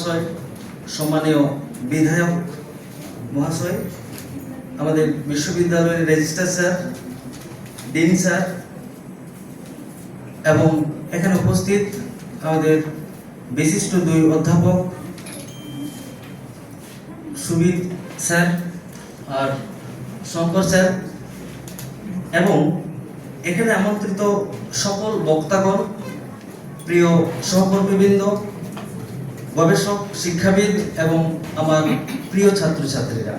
মহাশয়, সম্মানীয় বিধায়ক মহাশয়, আমাদের বিশ্ববিদ্যালয়ের রেজিস্ট্রার স্যার, ডিন স্যার এবং এখানে উপস্থিত আমাদের বিশিষ্ট দুই অধ্যাপক সুবিদ স্যার আর শঙ্কর স্যার এবং এখানে আমন্ত্রিত সকল বক্তাগণ, প্রিয় সহকর্মীবৃন্দ, গবেষক, শিক্ষাবিদ এবং আমার প্রিয় ছাত্রছাত্রীরা,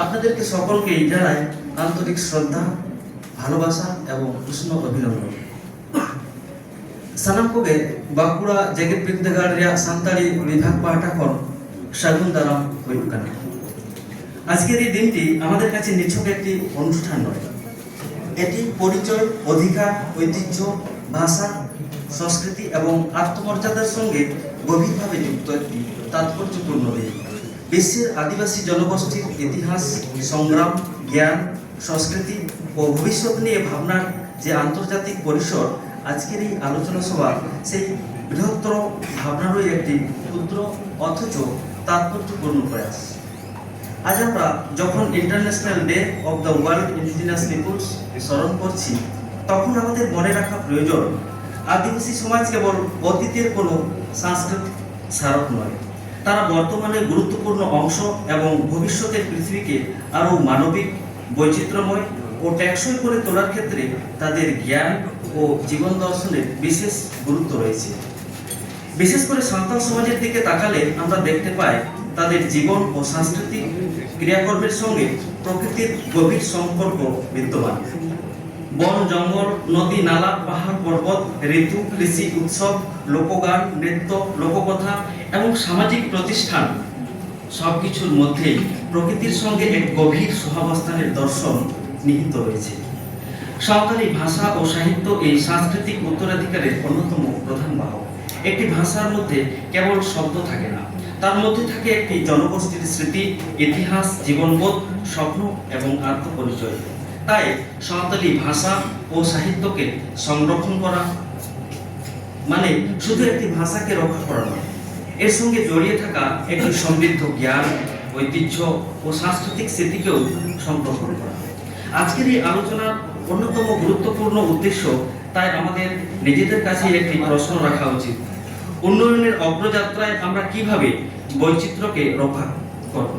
আপনাদেরকে সকলকেই জানাই আন্তরিক শ্রদ্ধা, ভালোবাসা এবং উষ্ণ অভিনন্দন। ᱥᱟᱱᱟᱢ ᱠᱚᱜᱮ ᱵᱟᱸᱠᱩᱲᱟ ᱡᱮᱜᱮᱫ ᱵᱤᱨᱫᱟᱹᱜᱟᱲ ᱨᱮᱭᱟᱜ ᱥᱟᱱᱛᱟᱲᱤ বিভাগ পাহᱴᱟ ᱠᱷᱚᱱ সাগুন দারাম ᱦᱩᱭᱩᱜ ᱠᱟᱱᱟ। আজকের এই দিনটি আমাদের কাছে নিছক একটি অনুষ্ঠান নয়, এটি পরিচয়, অধিকার, ঐতিহ্য, ভাষা, সংস্কৃতি এবং আত্মমর্যাদার সঙ্গে গভীরভাবে যুক্ত একটি তাৎপর্যপূর্ণ দিন। বিশ্বের আদিবাসী জনগোষ্ঠীর ইতিহাস, সংগ্রাম, জ্ঞান, সংস্কৃতি ও ভবিষ্যৎ নিয়ে ভাবনার যে আন্তর্জাতিক পরিসর, আজকের এই আলোচনা সভা সেই বৃহত্তর ভাবনারই একটি ক্ষুদ্র অথচ তাৎপর্যপূর্ণ প্রয়াস। আজ আমরা যখন international day of the world indigenous peoples স্মরণ করছি, তখন আমাদের মনে রাখা প্রয়োজন আদিবাসী সমাজ কেবল অতীতের কোনো সাংস্কৃতিক স্মারক নয়, তারা বর্তমানে গুরুত্বপূর্ণ অংশ এবং ভবিষ্যতের পৃথিবীকে আরও মানবিক, বৈচিত্র্যময় ও টেকসই করে তোলার ক্ষেত্রে তাদের জ্ঞান ও জীবন দর্শনের বিশেষ গুরুত্ব রয়েছে। বিশেষ করে সাঁওতাল সমাজের দিকে তাকালে আমরা দেখতে পাই তাদের জীবন ও সাংস্কৃতিক ক্রিয়াকর্মের সঙ্গে প্রকৃতির গভীর সম্পর্ক বিদ্যমান। বন, জঙ্গল, নদী, নালা, পাহাড়, পর্বত, ঋতু, কৃষি, উৎসব, লোকগান, নৃত্য, লোককথা এবং সামাজিক প্রতিষ্ঠান সবকিছুর মধ্যেই প্রকৃতির সঙ্গে এক গভীর সহাবস্থানের দর্শন নিহিত রয়েছে। সাঁওতালি ভাষা ও সাহিত্য এই সাংস্কৃতিক উত্তরাধিকারের অন্যতম প্রধান বাহক। একটি ভাষার মধ্যে কেবল শব্দ থাকে না, তার মধ্যে থাকে একটি জনগোষ্ঠীর স্মৃতি, ইতিহাস, জীবনবোধ, স্বপ্ন এবং আত্মপরিচয়। তাই সাঁওতালি ভাষা ও সাহিত্যকে সংরক্ষণ করা মানে শুধু একটি ভাষাকে রক্ষা করা নয়, এর সঙ্গে জড়িয়ে থাকা একটি সমৃদ্ধ জ্ঞান, ঐতিহ্য ও সাংস্কৃতিক স্মৃতিকেও সংরক্ষণ করা। আজকের এই আলোচনার অন্যতম গুরুত্বপূর্ণ উদ্দেশ্য তাই আমাদের নিজেদের কাছে একটি প্রশ্ন রাখা উচিত: উন্নয়নের অগ্রযাত্রায় আমরা কিভাবে বৈচিত্র্যকে রক্ষা করব,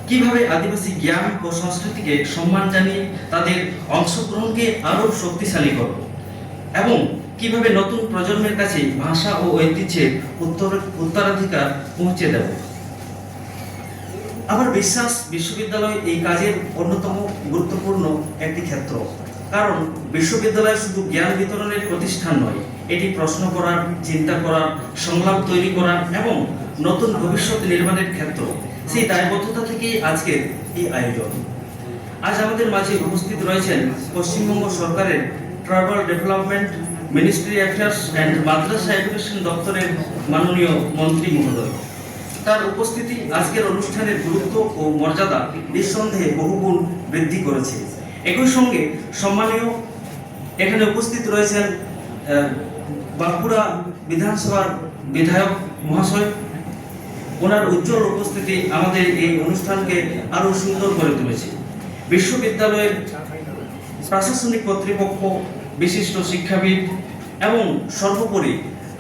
কিভাবে আদিবাসী জ্ঞান ও সংস্কৃতিকে সম্মান জানিয়ে তাদের অংশগ্রহণকে আরও শক্তিশালী করব এবং কিভাবে নতুন প্রজন্মের কাছে ভাষা ও ঐতিহ্যের উত্তরাধিকার পৌঁছে দেব। আমার বিশ্বাস বিশ্ববিদ্যালয় এই কাজের অন্যতম গুরুত্বপূর্ণ একটি ক্ষেত্র, কারণ বিশ্ববিদ্যালয় শুধু জ্ঞান বিতরণের প্রতিষ্ঠান নয়, এটি প্রশ্ন করার, চিন্তা করার, সংলাপ তৈরি করার এবং নতুন ভবিষ্যৎ নির্মাণের ক্ষেত্র। সেই দায়বদ্ধতা থেকেই আজকের এই আয়োজন। আজ আমাদের মাঝে উপস্থিত রয়েছেন পশ্চিমবঙ্গ সরকারের tribal development, ministry affairs and Madrasa education দপ্তরের মাননীয় মন্ত্রী মহোদয়। তার উপস্থিতি আজকের অনুষ্ঠানের গুরুত্ব ও মর্যাদা নিঃসন্দেহে বহুগুণ বৃদ্ধি করেছে। একই সঙ্গে সম্মানীয় এখানে উপস্থিত রয়েছেন বাঁকুড়া বিধানসভার বিধায়ক মহাশয়। ওনার উজ্জ্বল উপস্থিতি আমাদের এই অনুষ্ঠানকে আরও সুন্দর করে তুলেছে। বিশ্ববিদ্যালয়ের প্রশাসনিক কর্তৃপক্ষ, বিশিষ্ট শিক্ষাবিদ এবং সর্বোপরি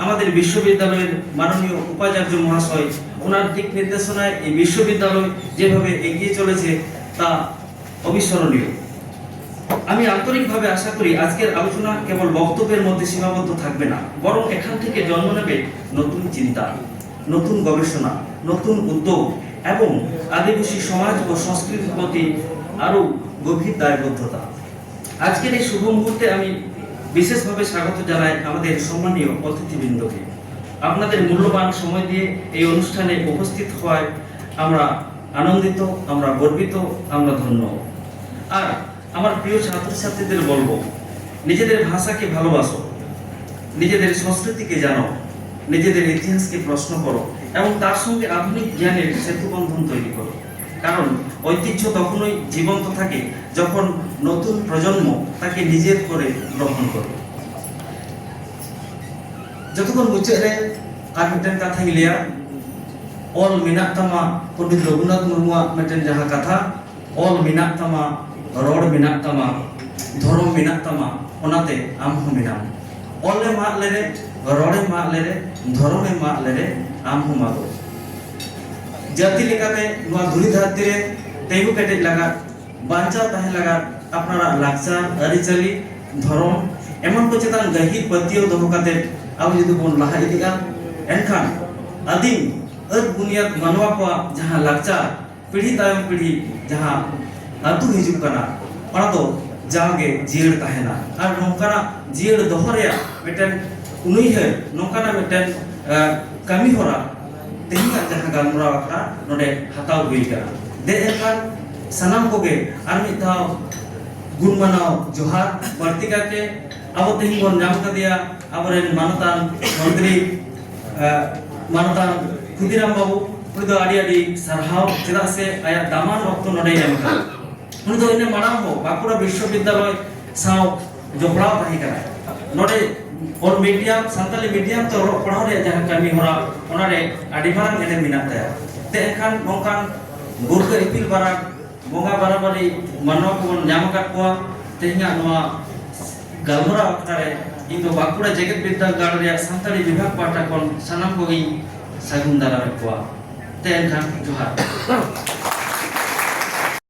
আমাদের বিশ্ববিদ্যালয়ের মাননীয় উপাচার্য মহাশয়, ওনার দিক নির্দেশনায় এই বিশ্ববিদ্যালয় যেভাবে এগিয়ে চলেছে তা অবিস্মরণীয়। আমি আন্তরিকভাবে আশা করি আজকের আলোচনা কেবল বক্তব্যের মধ্যে সীমাবদ্ধ থাকবে না, বরং এখান থেকে জন্ম নেবে নতুন চিন্তা, নতুন গবেষণা, নতুন উদ্যোগ এবং আদিবাসী সমাজ ও সংস্কৃতির প্রতি আরও গভীর দায়বদ্ধতা। আজকের এই শুভ মুহূর্তে আমি বিশেষভাবে স্বাগত জানাই আমাদের সম্মানীয় অতিথিবৃন্দকে। আপনাদের মূল্যবান সময় দিয়ে এই অনুষ্ঠানে উপস্থিত হওয়ায় আমরা আনন্দিত, আমরা গর্বিত, আমরা ধন্য। আর আমার প্রিয় ছাত্রছাত্রীদের বলবো, নিজেদের ভাষাকে ভালোবাসো, নিজেদের সংস্কৃতিকে জানো, নিজেদের ইতিহাসকে প্রশ্ন করো এবং তার সঙ্গে আধুনিক জ্ঞানের সেতুবন্ধন তৈরি করো। কারণ ঐতিহ্য তখনই জীবন্ত থাকে যখন নতুন প্রজন্ম তাকে নিজের করে গ্রহণ করে। যতক্ষণ মুচারে আর মিটান কাথাই লিয়া ol minak tama Pandit Raghunath Murmuac meten jaha katha ol minak tama ror minak tama dhorom minak tama onate am ho minam ol e mak lere ror e mak lere dhorom e mak lere am ho mago jati lekate noa dhuri dharti re tengu ketek lagat bancha tahe lagat apnara lakchar aricali dhorom emon ko chetan gahir patio doho kate abo jodi bon laha idiga enkhan adim bunyat manwa ko jaha lakchar pidhi tayom pidhi jaha atu hijuk kana ona do jage jier tahena ar nongkana jier doho reya meten unuihe nongkana meten kami hora tehinga jaha galmura akra node hataw hui kana de enkhan sanam koge ar mid dhaw gun manao johar barti kate abo tehin bon nyam kadiya aboren manatan mantri manatan Khudiram Babu uni do adi sarhaw cheda se aya daman okto node nyam kana uni do ine manam ho Bankura Vishwavidyalay saw jopraw tahi kana node ol medium santali medium to padaw re jaha kami hora onare adi marang ene minat taya te enkhan nongkan gurga ipil barak bonga barabari manwa ko nyam kat ko tehinga noa galmura oktare indo Bankura Jeget Biddagar reya santali bibhag pahta kon sanam ko sagun daram ko te enkhan johar